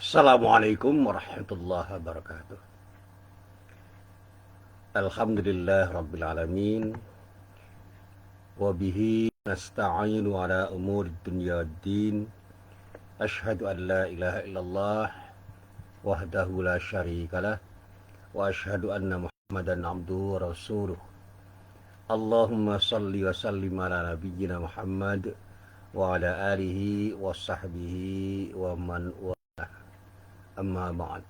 Assalamualaikum warahmatullahi wabarakatuh. Alhamdulillah rabbil alamin wa bihi nasta'inu ala umuri dunya waddin. Asyhadu an la ilaha illallah wahdahu la syarikalah wa asyhadu anna Muhammadan abduhu wa rasuluh. Allahumma salli wa sallim ala nabiyyina Muhammad wa ala alihi wa sahbihi wa man wa amma ba'd.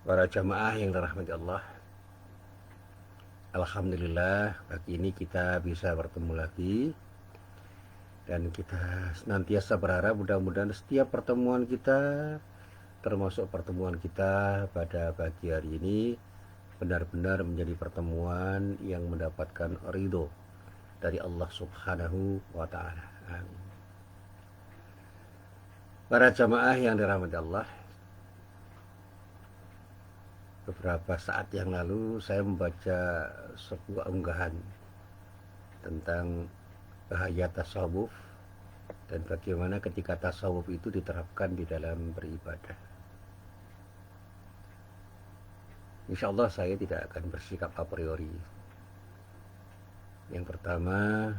Para jamaah yang dirahmati Allah, alhamdulillah pagi ini kita bisa bertemu lagi, dan kita senantiasa berharap mudah-mudahan setiap pertemuan kita, termasuk pertemuan kita pada pagi hari ini, benar-benar menjadi pertemuan yang mendapatkan ridho dari Allah Subhanahu wa Ta'ala. Amin. Para jamaah yang dirahmati Allah, beberapa saat yang lalu saya membaca sebuah unggahan tentang bahaya tasawuf dan bagaimana ketika tasawuf itu diterapkan di dalam beribadah. Insya Allah saya tidak akan bersikap a priori. Yang pertama,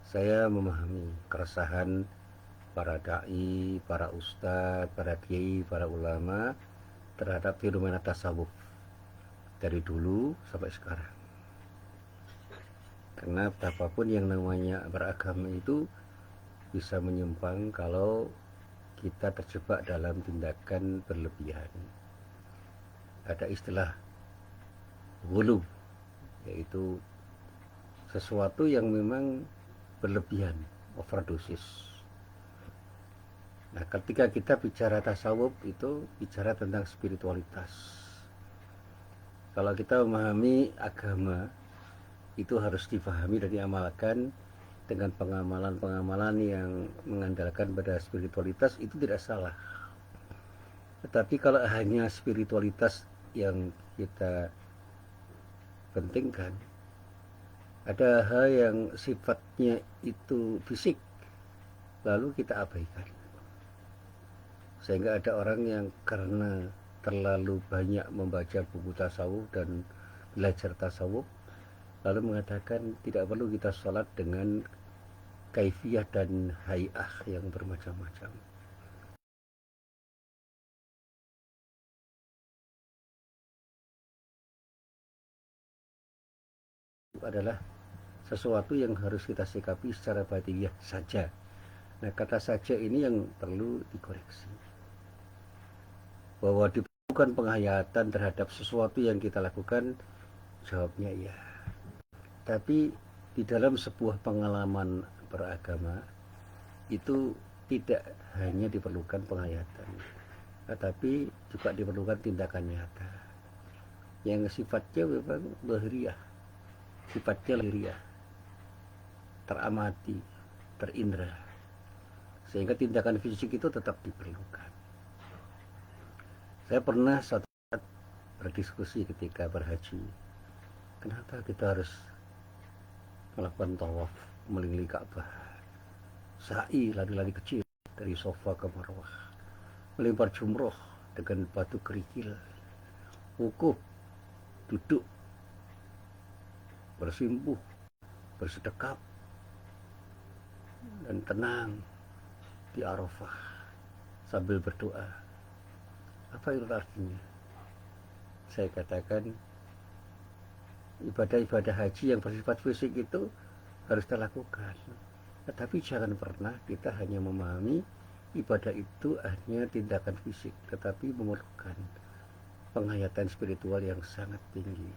saya memahami keresahan para da'i, para ustadz, para kiai, para ulama terhadap fenomena tasawuf dari dulu sampai sekarang. Karena betapapun yang namanya beragama itu bisa menyimpang kalau kita terjebak dalam tindakan berlebihan. Ada istilah ghulu, yaitu sesuatu yang memang berlebihan, overdosis. Nah, ketika kita bicara tasawuf itu bicara tentang spiritualitas. Kalau kita memahami agama, itu harus dipahami dan diamalkan dengan pengamalan-pengamalan yang mengandalkan pada spiritualitas, itu tidak salah. Tetapi kalau hanya spiritualitas yang kita pentingkan, ada hal yang sifatnya itu fisik, lalu kita abaikan. Sehingga ada orang yang karena terlalu banyak membaca buku tasawuf dan belajar tasawuf, lalu mengatakan tidak perlu kita sholat dengan kaifiyah dan hay'ah yang bermacam-macam. Itu adalah sesuatu yang harus kita sikapi secara batiniah saja. Nah, kata saja ini yang perlu dikoreksi. Bahwa diperlukan penghayatan terhadap sesuatu yang kita lakukan, jawabnya iya. Tapi di dalam sebuah pengalaman beragama itu tidak hanya diperlukan penghayatan, tetapi juga diperlukan tindakan nyata yang sifatnya memang lahiriah, sifatnya lahiriah, teramati, terindra, sehingga tindakan fisik itu tetap diperlukan. Saya pernah suatu saat berdiskusi ketika berhaji, kenapa kita harus melakukan tawaf mengelilingi Ka'bah, sa'i lari-lari kecil dari Safa ke Marwah, melempar jumroh dengan batu kerikil, wukuf, duduk, bersimpuh, bersedekap, dan tenang di Arafah sambil berdoa. Apa itu artinya? Saya katakan ibadah-ibadah haji yang bersifat fisik itu harus kita lakukan, tetapi jangan pernah kita hanya memahami ibadah itu hanya tindakan fisik, tetapi memerlukan penghayatan spiritual yang sangat tinggi.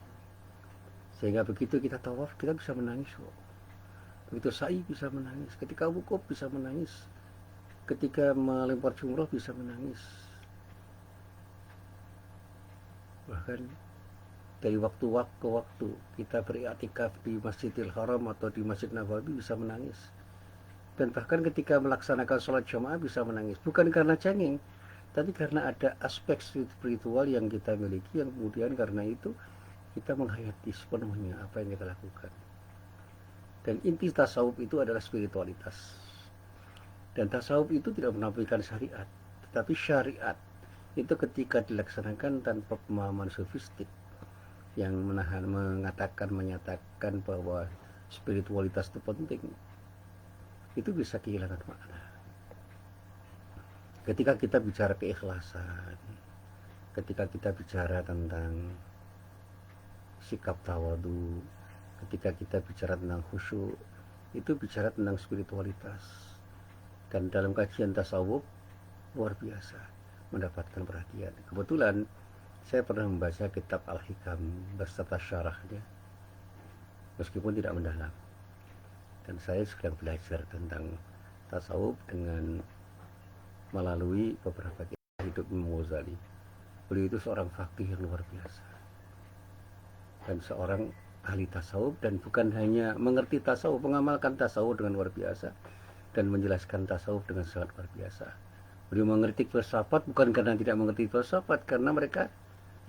Sehingga begitu kita tawaf, kita bisa menangis kok. Begitu sa'i bisa menangis, ketika wukuf bisa menangis, ketika melempar jumroh bisa menangis. Bahkan dari waktu ke waktu kita beriktikaf di Masjidil Haram atau di Masjid Nabawi bisa menangis. Dan bahkan ketika melaksanakan sholat jamaah bisa menangis. Bukan karena cengeng, tapi karena ada aspek spiritual yang kita miliki, yang kemudian karena itu kita menghayati sepenuhnya apa yang kita lakukan. Dan inti tasawuf itu adalah spiritualitas. Dan tasawuf itu tidak menafikan syariat, tetapi syariat itu ketika dilaksanakan tanpa pemahaman sofistik yang menyatakan bahwa spiritualitas itu penting, itu bisa kehilangan makna. Ketika kita bicara keikhlasan, ketika kita bicara tentang sikap tawadu, ketika kita bicara tentang khusyuk, itu bicara tentang spiritualitas. Dan dalam kajian tasawuf luar biasa mendapatkan perhatian. Kebetulan saya pernah membaca kitab Al-Hikam beserta syarahnya, meskipun tidak mendalam. Dan saya sedang belajar tentang tasawuf dengan melalui beberapa kisah hidup Imam Ghazali. Beliau itu seorang faqih yang luar biasa dan seorang ahli tasawuf, dan bukan hanya mengerti tasawuf, mengamalkan tasawuf dengan luar biasa dan menjelaskan tasawuf dengan sangat luar biasa. Beliau mengerti filsafat bukan karena tidak mengerti filsafat, karena mereka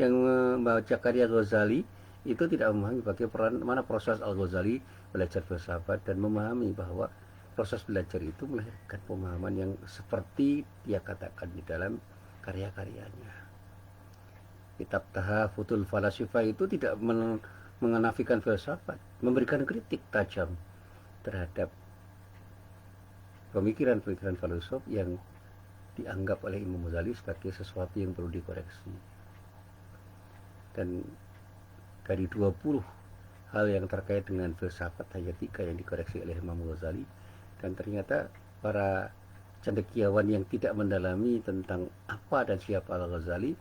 yang membaca karya Ghazali itu tidak memahami bagaimana proses Al-Ghazali belajar filsafat dan memahami bahwa proses belajar itu melahirkan pemahaman yang seperti dia katakan di dalam karya-karyanya. Kitab Tahafutul Falasifah itu tidak menafikan filsafat, memberikan kritik tajam terhadap pemikiran-pemikiran filosof yang dianggap oleh Imam Ghazali sebagai sesuatu yang perlu dikoreksi. Dan dari 20 hal yang terkait dengan filsafat, hanya 3 yang dikoreksi oleh Imam Ghazali. Dan ternyata para cendekiawan yang tidak mendalami tentang apa dan siapa Al-Ghazali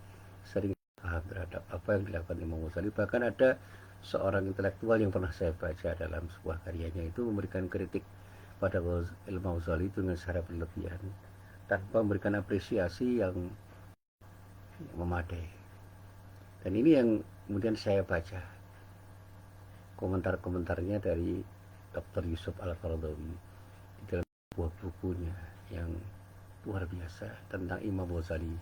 sering paham terhadap apa yang dilakukan Imam Ghazali. Bahkan ada seorang intelektual yang pernah saya baca dalam sebuah karyanya itu memberikan kritik pada Imam Ghazali itu dengan secara berlebihan tanpa memberikan apresiasi yang memadai. Dan ini yang kemudian saya baca komentar-komentarnya dari Dr. Yusuf Al-Qaradawi di dalam sebuah bukunya yang luar biasa tentang Imam Ghazali,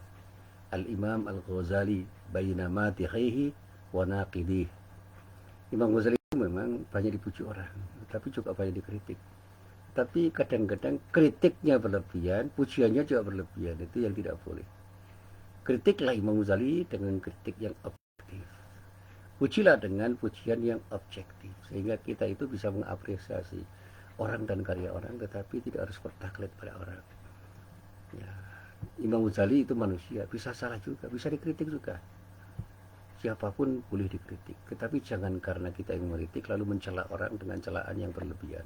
Al-Imam Al-Ghazali baina madhihi wa naqidih. Imam Ghazali itu memang banyak dipuji orang, tapi juga banyak dikritik. Tapi kadang-kadang kritiknya berlebihan, pujiannya juga berlebihan. Itu yang tidak boleh. Kritiklah Imam Ghazali dengan kritik yang objektif. Pujilah dengan pujian yang objektif. Sehingga kita itu bisa mengapresiasi orang dan karya orang, tetapi tidak harus bertaklid pada orang. Ya, Imam Ghazali itu manusia, bisa salah juga, bisa dikritik juga. Siapapun boleh dikritik, tetapi jangan karena kita yang mengkritik lalu mencela orang dengan celaan yang berlebihan.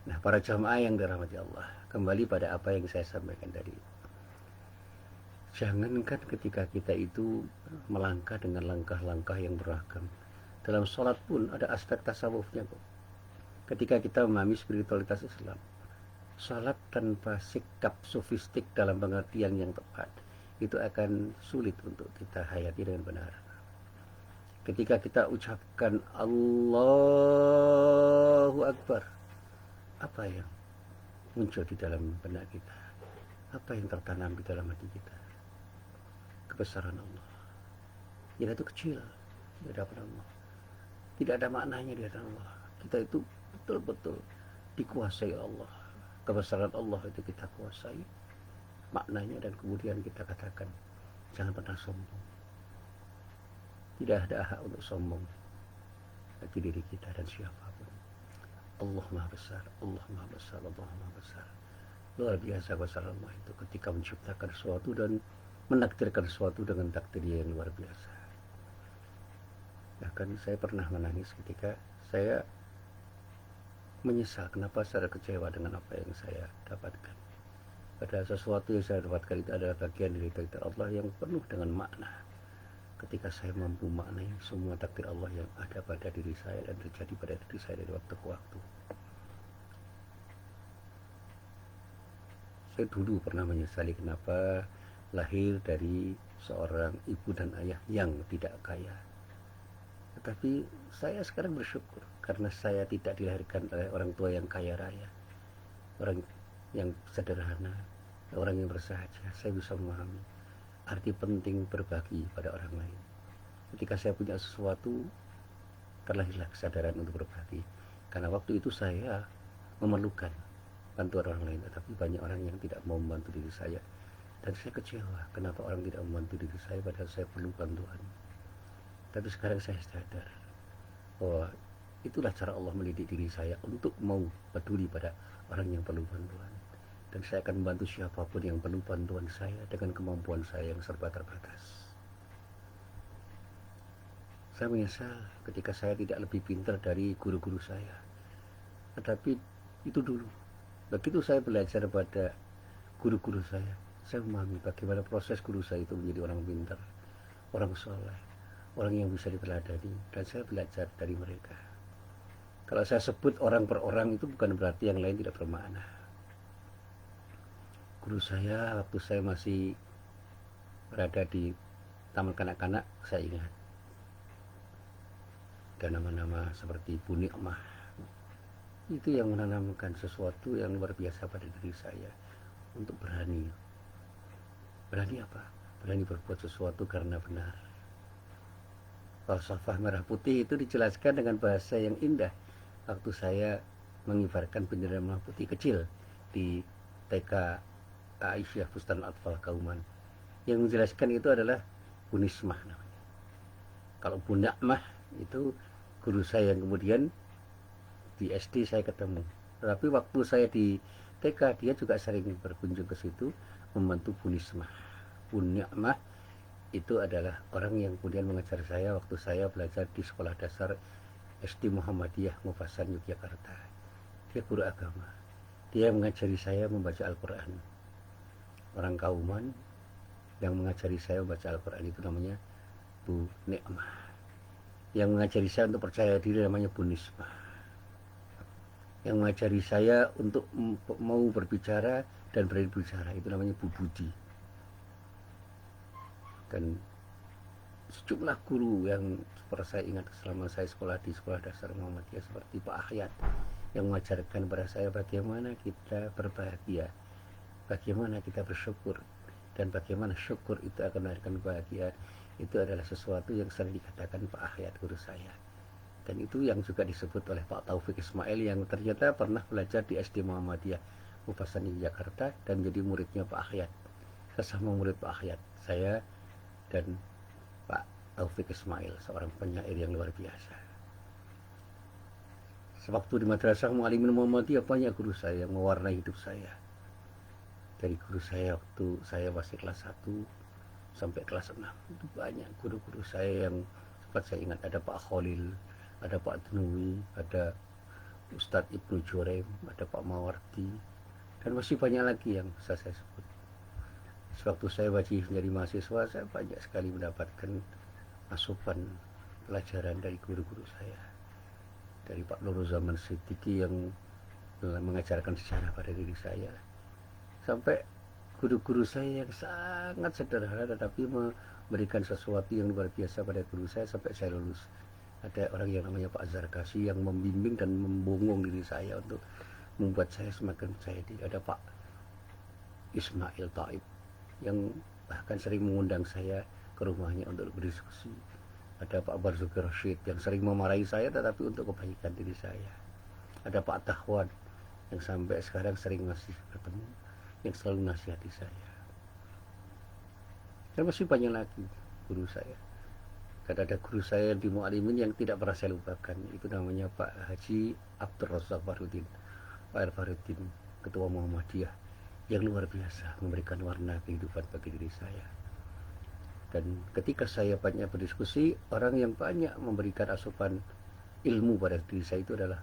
Nah, para jamaah yang dirahmati Allah, kembali pada apa yang saya sampaikan tadi. Jangankan ketika kita itu melangkah dengan langkah-langkah yang beragam. Dalam sholat pun ada aspek tasawufnya kok. Ketika kita memahami spiritualitas Islam, sholat tanpa sikap sofistik dalam pengertian yang tepat, itu akan sulit untuk kita hayati dengan benar. Ketika kita ucapkan Allahu Akbar, apa yang muncul di dalam benak kita? Apa yang tertanam di dalam hati kita? Kebesaran Allah. Yang itu kecil di hadapan Allah. Tidak ada maknanya di hadapan Allah. Kita itu betul-betul dikuasai Allah. Kebesaran Allah itu kita kuasai maknanya, dan kemudian kita katakan jangan pernah sombong. Tidak ada hak untuk sombong bagi diri kita dan siapapun. Allah Maha Besar, Allah Maha Besar, Allah Maha Besar. Luar biasa besar Allah itu ketika menciptakan sesuatu dan menakdirkan sesuatu dengan takdir yang luar biasa. Bahkan saya pernah menangis ketika saya menyesal kenapa saya kecewa dengan apa yang saya dapatkan. Padahal sesuatu yang saya dapatkan itu adalah bagian dari takdir Allah yang penuh dengan makna. Ketika saya mampu maknai semua takdir Allah yang ada pada diri saya dan terjadi pada diri saya dari waktu ke waktu. Saya dulu pernah menyesali kenapa lahir dari seorang ibu dan ayah yang tidak kaya. Tetapi saya sekarang bersyukur karena saya tidak dilahirkan oleh orang tua yang kaya raya, orang yang sederhana, orang yang bersahaja. Saya bisa memahami arti penting berbagi pada orang lain. Ketika saya punya sesuatu, terlahirlah kesadaran untuk berbagi. Karena waktu itu saya memerlukan bantuan orang lain, tetapi banyak orang yang tidak mau membantu diri saya. Dan saya kecewa, kenapa orang tidak membantu diri saya padahal saya perlu bantuan. Tapi sekarang saya sadar bahwa itulah cara Allah mendidik diri saya untuk mau peduli pada orang yang perlu bantuan. Dan saya akan membantu siapapun yang perlu bantuan saya dengan kemampuan saya yang serba terbatas. Saya menyesal ketika saya tidak lebih pintar dari guru-guru saya. Tetapi itu dulu. Begitu saya belajar pada guru-guru saya memahami bagaimana proses guru saya itu menjadi orang pintar, orang soleh, orang yang bisa diteladani, dan saya belajar dari mereka. Kalau saya sebut orang per orang itu bukan berarti yang lain tidak bermakna. Guru saya waktu saya masih berada di taman kanak-kanak, saya ingat ada nama-nama seperti Bu Nikmah. Itu yang menanamkan sesuatu yang luar biasa pada diri saya untuk berani. Berani apa? Berani berbuat sesuatu karena benar. Falsafah merah putih itu dijelaskan dengan bahasa yang indah waktu saya mengibarkan bendera merah putih kecil di TK Aisyah Bustan Atfal Kauman. Yang menjelaskan itu adalah Bu Nismah namanya. Kalau Bu Nikmah itu guru saya yang kemudian di SD saya ketemu. Tetapi waktu saya di TK dia juga sering berkunjung ke situ membantu Bu Nismah. Bu Nikmah itu adalah orang yang kemudian mengajar saya waktu saya belajar di sekolah dasar SD Muhammadiyah Mufasan Yogyakarta. Dia guru agama. Dia mengajari saya membaca Al-Quran. Orang Kauman yang mengajari saya membaca Al-Quran itu namanya Bu Nikmah. Yang mengajari saya untuk percaya diri namanya Bu Nismah. Yang mengajari saya untuk mau berbicara dan berani berbicara itu namanya Bu Budi. Dan sejumlah guru yang seperti saya ingat selama saya sekolah di sekolah dasar Muhammadiyah seperti Pak Ahyat yang mengajarkan kepada saya bagaimana kita berbahagia, bagaimana kita bersyukur, dan bagaimana syukur itu akan melahirkan bahagia. Itu adalah sesuatu yang sering dikatakan Pak Ahyat guru saya. Dan itu yang juga disebut oleh Pak Taufik Ismail yang ternyata pernah belajar di SD Muhammadiyah Mufasan Yogyakarta dan menjadi muridnya Pak Ahyat. Sesama murid Pak Ahyat, saya dan Pak Taufik Ismail, seorang penyair yang luar biasa. Sewaktu di Madrasah Mu'allimin Muhammadiyah banyak guru saya yang mewarnai hidup saya. Dari guru saya waktu saya masih kelas 1 sampai kelas 6 itu banyak guru-guru saya yang sempat saya ingat. Ada Pak Khalil, ada Pak Dnui, ada Ustadz Ibnu Jurem, ada Pak Mawardi, dan masih banyak lagi yang bisa saya sebut. Sewaktu saya wajib menjadi mahasiswa, saya banyak sekali mendapatkan asupan pelajaran dari guru-guru saya. Dari Pak Nurul Zaman Siddiqi yang mengajarkan sejarah pada diri saya, sampai guru-guru saya yang sangat sederhana tetapi memberikan sesuatu yang luar biasa pada guru saya sampai saya lulus. Ada orang yang namanya Pak Zarkasi yang membimbing dan membongong diri saya untuk membuat saya semakin percaya diri. Ada Pak Ismail Taib yang bahkan sering mengundang saya ke rumahnya untuk berdiskusi. Ada Pak Barzuki Rashid yang sering memarahi saya tetapi untuk kebaikan diri saya. Ada Pak Tahwan yang sampai sekarang sering masih bertemu, yang selalu nasihati saya. Dan masih banyak lagi guru saya. Dan ada guru saya di Mu'allimin yang tidak pernah saya lupakan. Itu namanya Pak Haji Abdul Razak Farudin, Pak Farudin, Ketua Muhammadiyah, yang luar biasa memberikan warna kehidupan bagi diri saya. Dan ketika saya banyak berdiskusi, orang yang banyak memberikan asupan ilmu pada diri saya itu adalah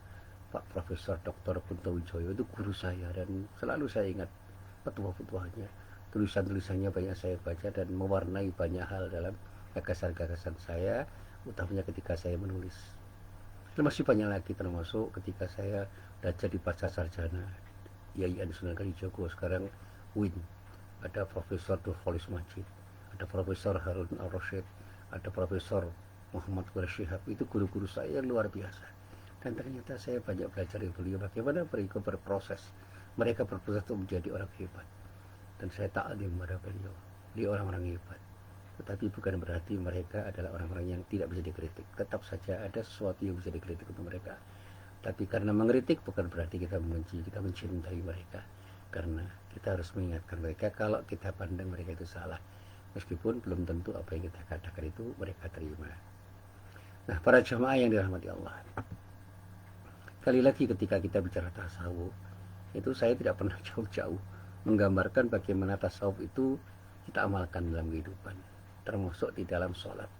Pak Profesor Dr. Kunto Wijoyo. Itu guru saya dan selalu saya ingat petua-petuanya. Tulisan-tulisannya banyak saya baca dan mewarnai banyak hal dalam gagasan-gagasan saya, utamanya ketika saya menulis. Dan masih banyak lagi, termasuk ketika saya belajar di Pasca Sarjana IAIN Sunan Kalijogo, sekarang UIN. Ada Profesor Nurholis Majid, ada Profesor Harun Al-Rasyid, ada Profesor Muhammad Quraish Shihab. Itu guru-guru saya yang luar biasa. Dan ternyata saya banyak belajar dari beliau bagaimana mereka berproses. Mereka berproses untuk menjadi orang hebat. Dan saya ta'lim kepada beliau. Beliau orang-orang hebat. Tetapi bukan berarti mereka adalah orang-orang yang tidak bisa dikritik. Tetap saja ada sesuatu yang bisa dikritik untuk mereka. Tapi karena mengkritik bukan berarti kita membenci, kita mencintai mereka. Karena kita harus mengingatkan mereka kalau kita pandang mereka itu salah. Meskipun belum tentu apa yang kita katakan itu mereka terima. Nah, para jamaah yang dirahmati Allah. Kali lagi ketika kita bicara tasawuf, itu saya tidak pernah jauh-jauh menggambarkan bagaimana tasawuf itu kita amalkan dalam kehidupan, termasuk di dalam sholat.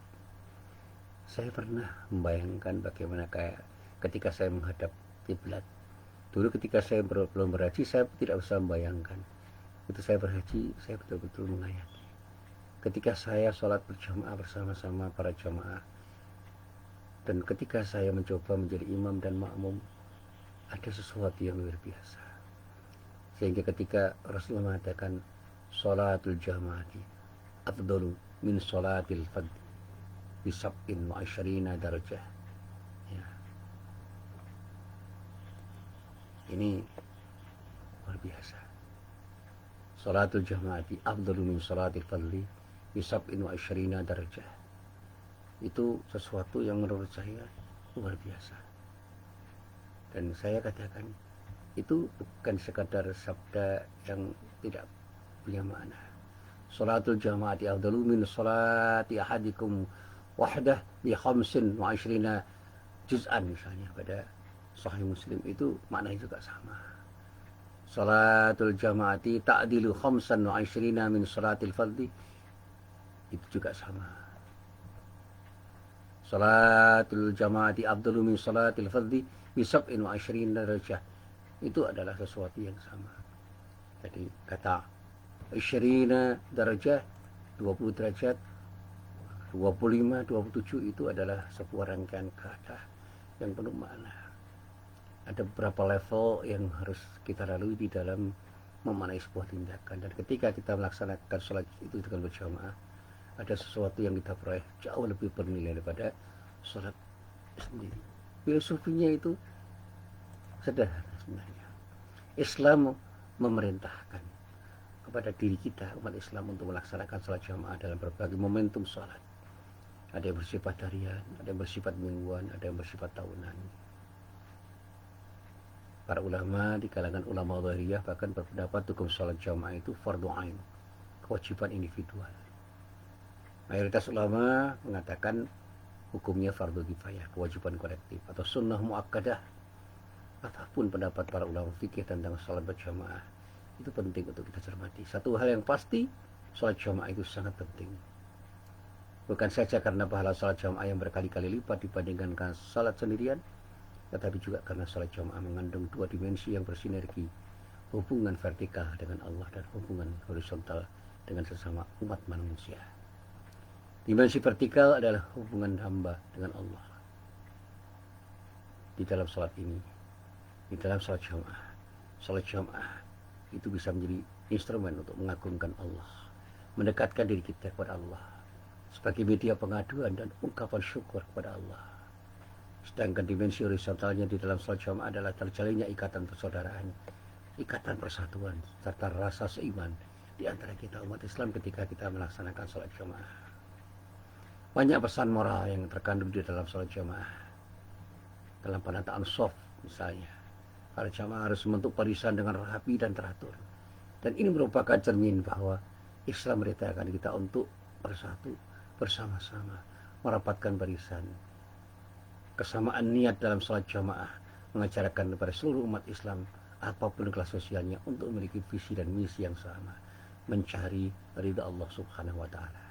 Saya pernah membayangkan bagaimana kayak ketika saya menghadap kiblat. Dulu ketika saya belum berhaji, saya tidak bisa membayangkan. Itu saya berhaji, saya betul-betul menghayati. Ketika saya sholat berjamaah bersama-sama para jamaah, dan ketika saya mencoba menjadi imam dan makmum, ada sesuatu yang luar biasa. Sehingga ketika Rasulullah mengatakan sholatul jamaati afdalu min sholatil fadli bisab'in wa asyrina darajah. Ya. Ini luar biasa. Sholatul jamaati afdalu min sholatil fadli bisab'in wa asyrina darajah. Itu sesuatu yang menurut saya luar biasa. Dan saya katakan itu bukan sekadar sabda yang tidak punya makna. Salatul jamaati afdalu min salati ahadikum wahdah bi khamsin wa asyrina juz'an, misalnya pada Sahih Muslim, itu maknanya juga sama. Salatul jamaati ta'dilu khamsan wa asyrina min salatil fardhi, itu juga sama. Salatul jamaati afdalu min salatil fardhi bi sab'in wa asyrina darajah, itu adalah sesuatu yang sama. Jadi kata asyrina darajah 20 derajat, 25, 27 itu adalah sebuah rangkaian kata yang penuh makna. Ada beberapa level yang harus kita lalui di dalam memaknai sebuah tindakan. Dan ketika kita melaksanakan sholat itu dengan berjamaah, ada sesuatu yang kita peroleh jauh lebih bernilai daripada sholat sendiri. Filosofinya itu sederhana sebenarnya. Islam memerintahkan kepada diri kita, umat Islam, untuk melaksanakan sholat jamaah dalam berbagai momentum sholat. Ada yang bersifat harian, ada yang bersifat mingguan, ada yang bersifat tahunan. Para ulama di kalangan ulama zahiriyah bahkan berpendapat hukum sholat jamaah itu fardhu ain, kewajiban individual. Mayoritas ulama mengatakan hukumnya fardu kifayah, kewajiban kolektif, atau sunnah muakkadah. Apapun pendapat para ulama fikih tentang sholat berjamaah, itu penting untuk kita cermati. Satu hal yang pasti, sholat jamaah itu sangat penting. Bukan saja karena pahala sholat jamaah yang berkali-kali lipat dibandingkan sholat sendirian, tetapi juga karena sholat jamaah mengandung dua dimensi yang bersinergi, hubungan vertikal dengan Allah dan hubungan horizontal dengan sesama umat manusia. Dimensi vertikal adalah hubungan hamba dengan Allah. Di dalam sholat ini, di dalam sholat jamaah itu bisa menjadi instrumen untuk mengagungkan Allah, mendekatkan diri kita kepada Allah sebagai media pengaduan dan ungkapan syukur kepada Allah. Sedangkan dimensi horizontalnya di dalam sholat jamaah adalah terjalinnya ikatan persaudaraan, ikatan persatuan, serta rasa seiman di antara kita umat Islam ketika kita melaksanakan sholat jamaah. Banyak pesan moral yang terkandung di dalam sholat jamaah. Dalam penataan shaf misalnya, para jamaah harus membentuk barisan dengan rapi dan teratur. Dan ini merupakan cermin bahwa Islam merintahkan kita untuk bersatu bersama-sama, merapatkan barisan. Kesamaan niat dalam sholat jamaah mengajarkan kepada seluruh umat Islam, apapun kelas sosialnya, untuk memiliki visi dan misi yang sama, mencari ridha Allah Subhanahu wa Ta'ala.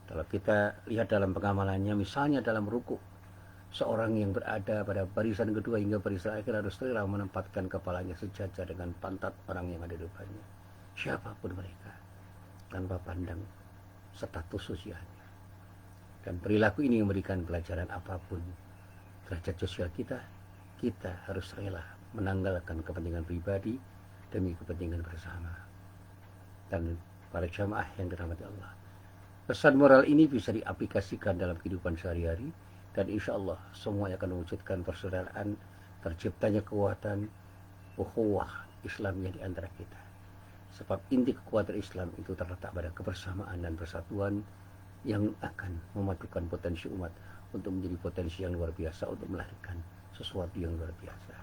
Kalau kita lihat dalam pengamalannya, misalnya dalam ruku, seorang yang berada pada barisan kedua hingga barisan akhir harus rela menempatkan kepalanya sejajar dengan pantat orang yang ada di depannya, siapapun mereka, tanpa pandang status sosialnya. Dan perilaku ini memberikan pelajaran apapun derajat sosial kita harus rela menanggalkan kepentingan pribadi demi kepentingan bersama. Dan para jamaah yang dirahmati Allah, pesan moral ini bisa diaplikasikan dalam kehidupan sehari-hari, dan insya Allah semuanya akan mewujudkan persaudaraan, terciptanya kekuatan ukhuwah Islamnya di antara kita. Sebab inti kekuatan Islam itu terletak pada kebersamaan dan persatuan yang akan memadukan potensi umat untuk menjadi potensi yang luar biasa untuk melahirkan sesuatu yang luar biasa.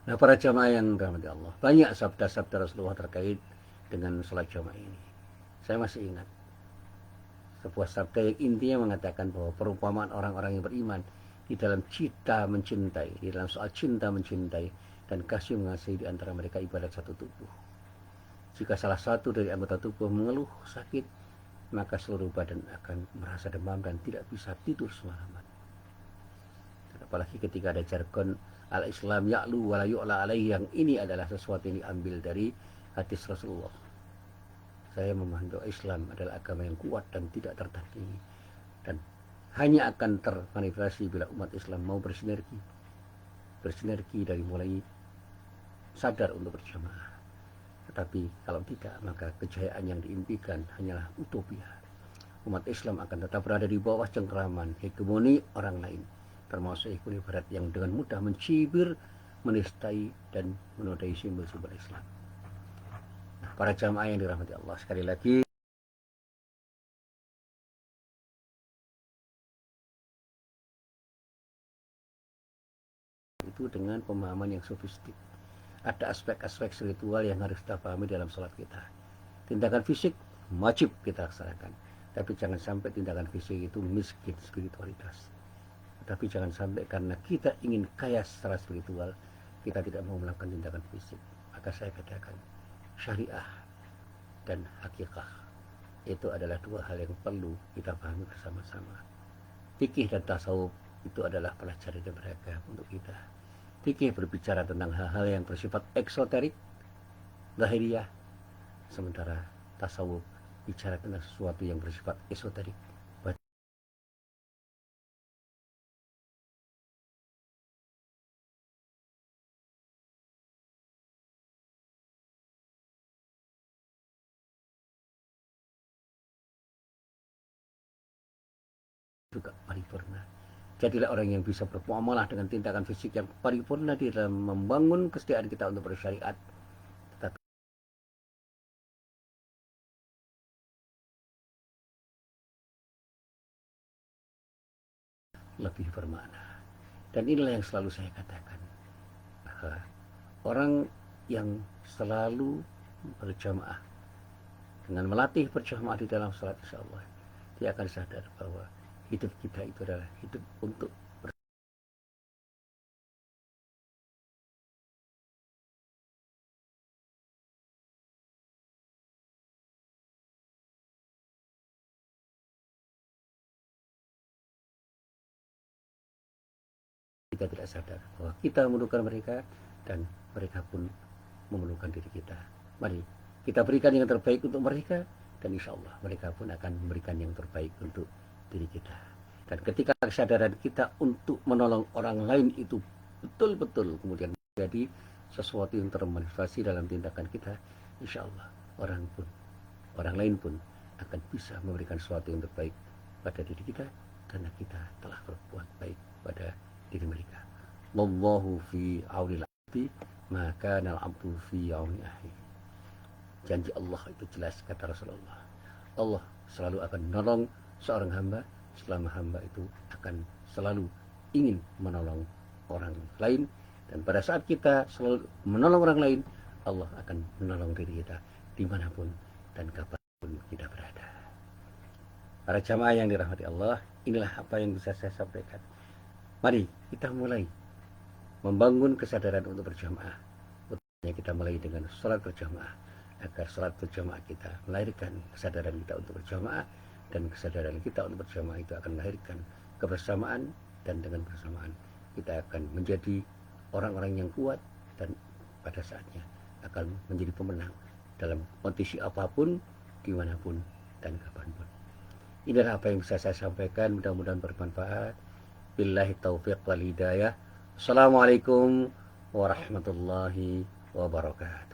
Nah, para jamaah yang dirahmati Allah, banyak sabda-sabda Rasulullah terkait dengan sholat jamaah ini. Saya masih ingat sebuah sabda yang intinya mengatakan bahwa perumpamaan orang-orang yang beriman di dalam cinta mencintai, di dalam soal cinta mencintai dan kasih mengasihi di antara mereka ibarat satu tubuh. Jika salah satu dari anggota tubuh mengeluh sakit, maka seluruh badan akan merasa demam dan tidak bisa tidur semalaman. Apalagi ketika ada jargon al-Islam ya'lu wa la yu'la alaihi, yang ini adalah sesuatu yang diambil dari hadis Rasulullah. Saya memahami bahwa Islam adalah agama yang kuat dan tidak tertandingi, dan hanya akan termanifestasi bila umat Islam mau bersinergi dari mulai sadar untuk berjamaah. Tetapi kalau tidak, maka kejayaan yang diimpikan hanyalah utopia. Umat Islam akan tetap berada di bawah cengkeraman hegemoni orang lain, termasuk hegemoni barat yang dengan mudah mencibir, menistai, dan menodai simbol-simbol Islam. Nah, para jamaah yang dirahmati Allah, sekali lagi itu dengan pemahaman yang sofistik. Ada aspek-aspek spiritual yang harus kita pahami dalam sholat kita. Tindakan fisik wajib kita laksanakan, tapi jangan sampai tindakan fisik itu miskin spiritualitas. Tapi jangan sampai karena kita ingin kaya secara spiritual, kita tidak mau melakukan tindakan fisik. Maka saya katakan, syariah dan hakikah itu adalah dua hal yang perlu kita pahami bersama-sama. Fikih dan tasawuf itu adalah pelajaran yang beragam untuk kita. Fikih berbicara tentang hal-hal yang bersifat eksoterik, zahiriyah, sementara tasawuf bicara tentang sesuatu yang bersifat esoterik. Juga paripurna. Jadilah orang yang bisa bermuamalah dengan tindakan fisik yang paripurna di dalam membangun kesetiaan kita untuk bersyariat, tetapi lebih bermakna. Dan inilah yang selalu saya katakan, bahwa orang yang selalu berjamaah dengan melatih berjamaah di dalam salat, insya Allah dia akan sadar bahwa hidup kita itu adalah hidup untuk kita tidak sadar bahwa kita memerlukan mereka dan mereka pun memerlukan diri kita. Mari kita berikan yang terbaik untuk mereka, dan insya Allah mereka pun akan memberikan yang terbaik untuk diri kita. Dan ketika kesadaran kita untuk menolong orang lain itu betul-betul kemudian menjadi sesuatu yang termanifestasi dalam tindakan kita, insya Allah orang lain pun akan bisa memberikan sesuatu yang terbaik pada diri kita, karena kita telah berbuat baik pada diri mereka. Wallahu fi aunil abdi maka nal abdu fi auni akhi. Janji Allah itu jelas, kata Rasulullah. Allah selalu akan menolong seorang hamba selama hamba itu akan selalu ingin menolong orang lain, dan pada saat kita selalu menolong orang lain, Allah akan menolong diri kita dimanapun dan kapanpun kita berada. Para jamaah yang dirahmati Allah, inilah apa yang bisa saya sampaikan. Mari kita mulai membangun kesadaran untuk berjamaah. Utamanya kita mulai dengan sholat berjamaah, agar sholat berjamaah kita melahirkan kesadaran kita untuk berjamaah, dan kesadaran kita untuk berjamaah itu akan melahirkan kebersamaan, dan dengan bersamaan kita akan menjadi orang-orang yang kuat, dan pada saatnya akan menjadi pemenang dalam kondisi apapun, dimanapun, dan kapanpun. Inilah apa yang bisa saya sampaikan, mudah-mudahan bermanfaat. Billahi taufiq wal hidayah. Assalamualaikum warahmatullahi wabarakatuh.